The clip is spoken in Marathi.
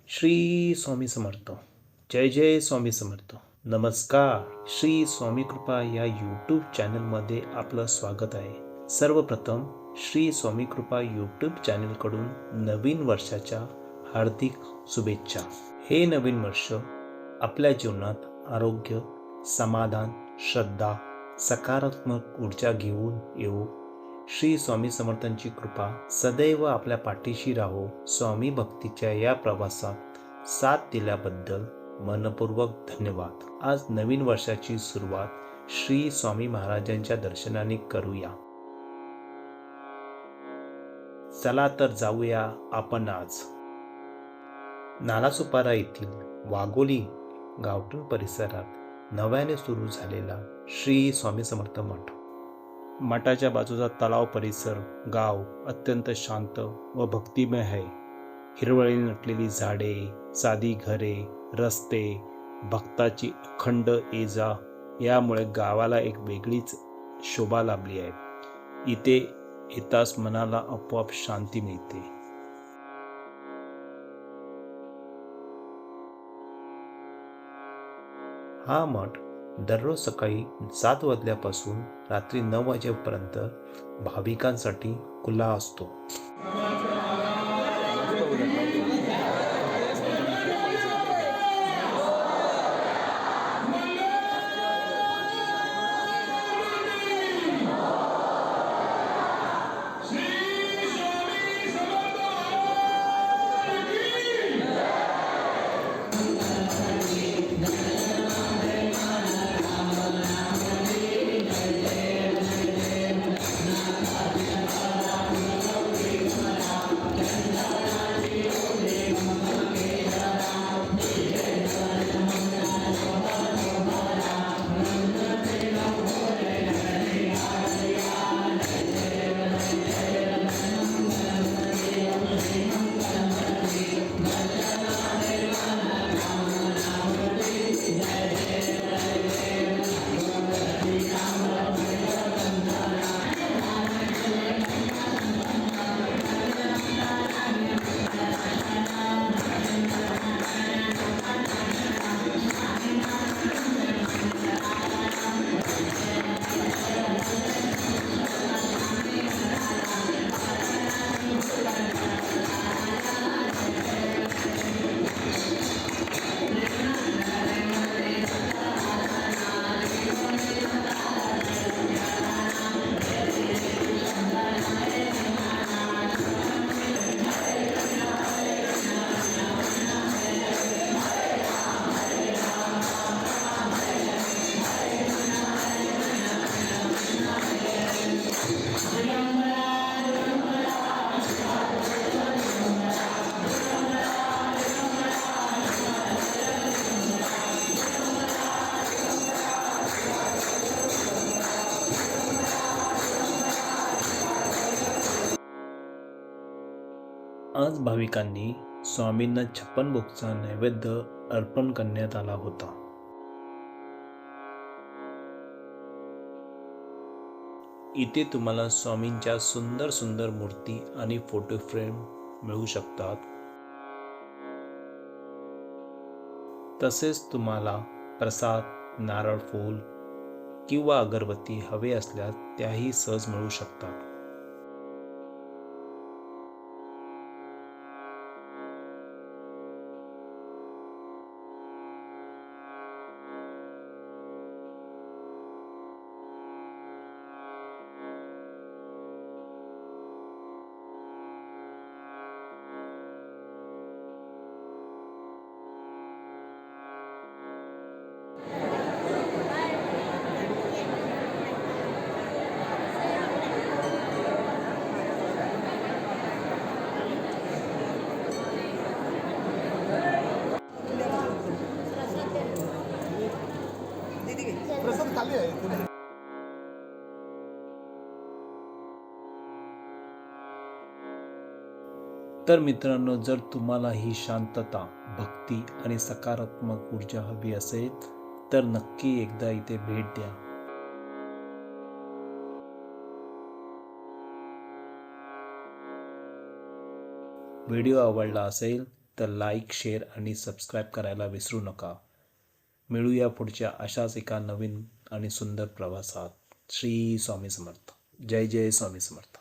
श्री स्वामी समर्थ. जय जय स्वामी समर्थ. नमस्कार. श्री स्वामी कृपा या यूट्यूब चॅनलमध्ये आपलं स्वागत आहे. सर्वप्रथम श्री स्वामी कृपा यूट्यूब चॅनलकडून नवीन वर्षाच्या हार्दिक शुभेच्छा. हे नवीन वर्ष आपल्या जीवनात आरोग्य, समाधान, श्रद्धा, सकारात्मक ऊर्जा घेऊन येऊ. श्री स्वामी समर्थांची कृपा सदैव आपल्या पाठीशी राहो. स्वामी भक्तीच्या या प्रवासात साथ दिल्याबद्दल मनपूर्वक धन्यवाद. आज नवीन वर्षाची सुरुवात श्री स्वामी महाराजांच्या दर्शनाने करूया. चला तर जाऊया आपण आज नालासोपारा येथील वाघोली गावठण परिसरात नव्याने सुरू झालेला श्री स्वामी समर्थ मठ. मठाच्या बाजूचा तलाव परिसर, गाव अत्यंत शांत व भक्तिमय आहे. हिरवळीने नटलेली झाडे, साधी घरे, रस्ते, भक्ताची अखंड ये-जा यामुळे गावाला एक वेगळीच शोभा लाभली आहे. इथे येताच मनाला आपोआप शांती मिळते. हा मठ दररोज सकाळी 7 वाजल्यापासून रात्री 9 वाजेपर्यंत भाविकांसाठी खुला असतो. आज भाविकांनी स्वामींना 56 भोगचा नैवेद्य अर्पण करण्यात आला होता. इथे तुम्हाला स्वामींच्या सुंदर सुंदर मूर्ती आणि फोटो फ्रेम मिळू शकतात. तसेच तुम्हाला प्रसाद, नारळ फूल किंवा अगरबत्ती हवे असल्यास त्याही सहज मिळू शकतात. तर मित्रांनो, जर तुम्हाला ही शांतता, भक्ती आणि सकारात्मक ऊर्जा हवी असेल तर नक्की एकदा इथे भेट द्या. व्हिडिओ आवडला असेल तर लाईक, शेअर आणि सबस्क्राईब करायला विसरू नका. मिळूया पुढच्या अशाच एका नवीन आणि सुंदर प्रवासात. श्री स्वामी समर्थ. जय जय स्वामी समर्थ.